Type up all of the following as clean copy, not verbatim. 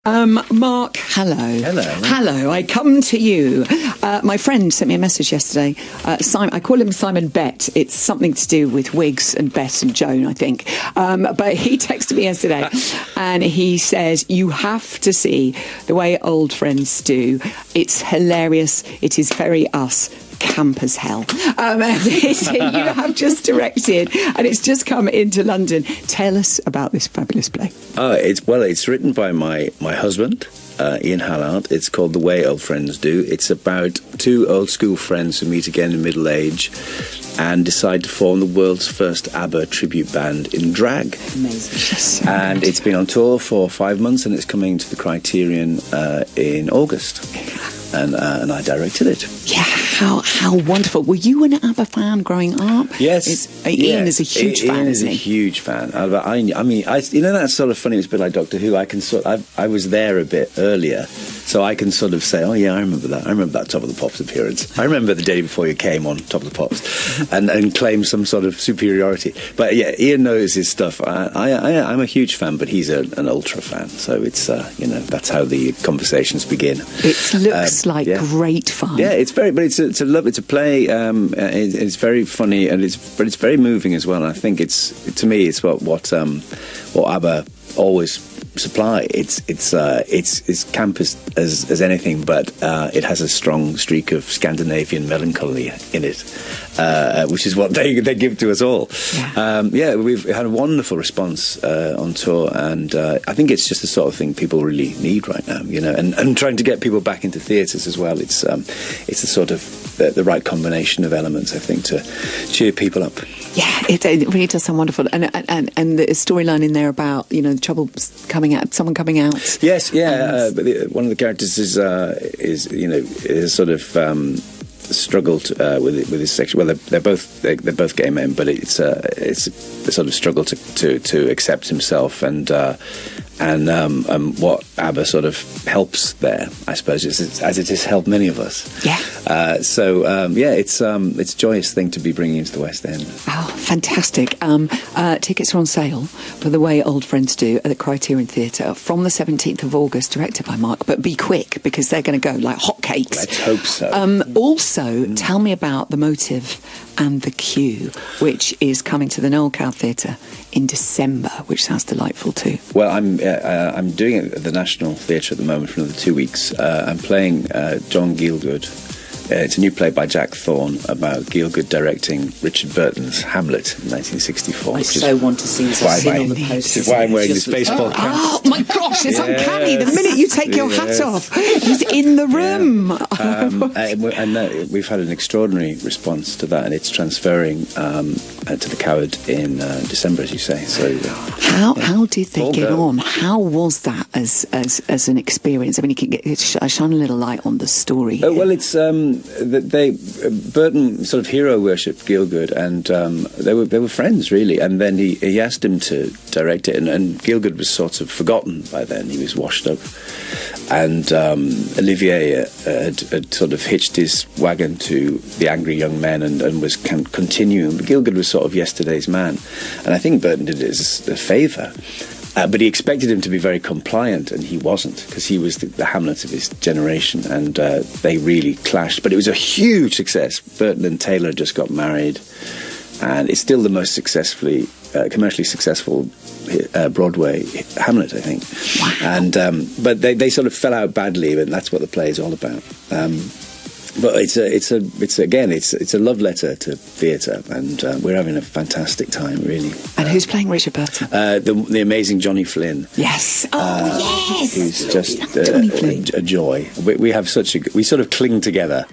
Mark, hello. Hello, I come to you. My friend sent me a message yesterday. Simon, I call him Simon Bet. It's something to do with wigs and Bet and Joan, I think. But he texted me yesterday and he says, you have to see The Way Old Friends Do. It's hilarious. It is very us. Camp as hell. You have just directed and it's just come into London. Tell us about this fabulous play. It's written by my husband, Ian Hallard. It's called The Way Old Friends Do. It's about two old school friends who meet again in middle age and decide to form the world's first ABBA tribute band in drag. Amazing. And it's been on tour for 5 months and it's coming to the Criterion in August. And I directed it. Yeah, how wonderful. Were you an ABBA fan growing up? Yes. Ian is a huge fan, Ian is isn't a he? huge fan. That's sort of funny. It's a bit like Doctor Who. I was there a bit earlier, so I can sort of say, oh yeah, I remember that. I remember that Top of the Pops appearance. I remember the day before you came on Top of the Pops, and claim some sort of superiority. But yeah, Ian knows his stuff. I'm a huge fan, but he's an ultra fan. So it's that's how the conversations begin. It looks like great fun. Yeah, it's a play. It's very funny and it's very moving as well. And I think to me it's what ABBA always supply. It's camp as anything, but it has a strong streak of Scandinavian melancholy in it, which is what they give to us all. Yeah. We've had a wonderful response on tour, and I think it's just the sort of thing people really need right now, and trying to get people back into theatres as well. It's the sort of the right combination of elements, I think, to cheer people up. Yeah, it really does sound wonderful, and the storyline in there about the trouble someone coming out. Yes, yeah. But one of the characters is sort of struggled with his sexual. Well, they're both gay men, but it's a sort of struggle to accept himself and what ABBA sort of helps there, I suppose, as it has helped many of us. Yeah. It's a joyous thing to be bringing into the West End. Oh, fantastic. Tickets are on sale for The Way Old Friends Do at the Criterion Theatre from the 17th of August, directed by Mark. But be quick, because they're going to go like hotcakes. Let's hope so. Also, tell me about The Motive and The Queue, which is coming to the Noel Cow Theatre in December, which sounds delightful too. Well, I'm doing it at the National Theatre at the moment for another 2 weeks. I'm playing John Gielgud. It's a new play by Jack Thorne about Gielgud directing Richard Burton's Hamlet in 1964. I so want to see this on the poster. Which is why I'm wearing this baseball cap. Oh my gosh, it's uncanny. The minute you take your hat off, he's in the room. And we've had an extraordinary response to that, and it's transferring to the Coward in December, as you say. So how did they get on? How was that as an experience? I mean, you can shine a little light on the story. Well, it's Burton sort of hero worshipped Gielgud, and they were friends really. And then he asked him to direct it, and Gielgud was sort of forgotten by then. He was washed up, and Olivier had sort of hitched his wagon to The Angry Young Men and was continuing. But Gielgud was sort of yesterday's man, and I think Burton did it as a favour. But he expected him to be very compliant, and he wasn't, because he was the Hamlet of his generation, and they really clashed. But it was a huge success. Burton and Taylor just got married, and it's still the most commercially successful Broadway Hamlet, I think. Wow. And but they sort of fell out badly, and that's what the play is all about. But it's a love letter to theatre, and we're having a fantastic time, really. And who's playing Richard Burton? The amazing Johnny Flynn. Yes. Yes. Who's just a joy. We have we sort of cling together.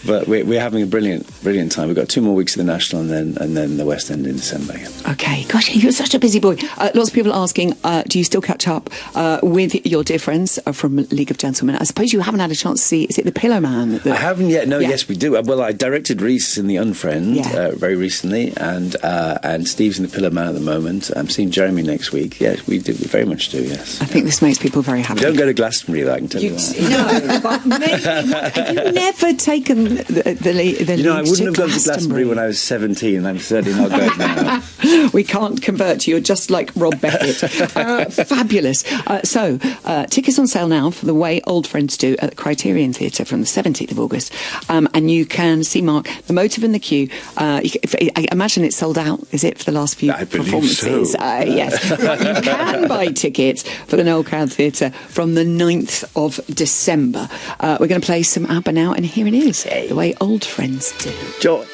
But we're having a brilliant time. We've got 2 more weeks of the National and then the West End in December. Okay, gosh, you're such a busy boy. Lots of people are asking, do you still catch up with your dear friends from League of Gentlemen? I suppose you haven't had a chance to see, is it The Pillow Man? I haven't yet. No, yeah. Yes, we do. Well, I directed Reese in The Unfriend very recently, and Steve's in The Pillow Man at the moment. I'm seeing Jeremy next week. Yes, we do. We very much do, yes. I think this makes people very happy. We don't go to Glastonbury, I can tell you that. No, but maybe, have you never taken the I wouldn't have gone to Glastonbury when I was 17. I'm certainly not going now. We can't convert you. You're just like Rob Beckett. Fabulous. So, tickets on sale now for The Way Old Friends Do at the Criterion Theatre from the 17th of August. And you can see Mark, The Motive and the Queue. I imagine it's sold out, is it, for the last few performances? So. Yes. But you can buy tickets for the Noel Coward Theatre from the 9th of December. We're going to play some ABBA now, and here it is, The Way Old Friends Do. Joy.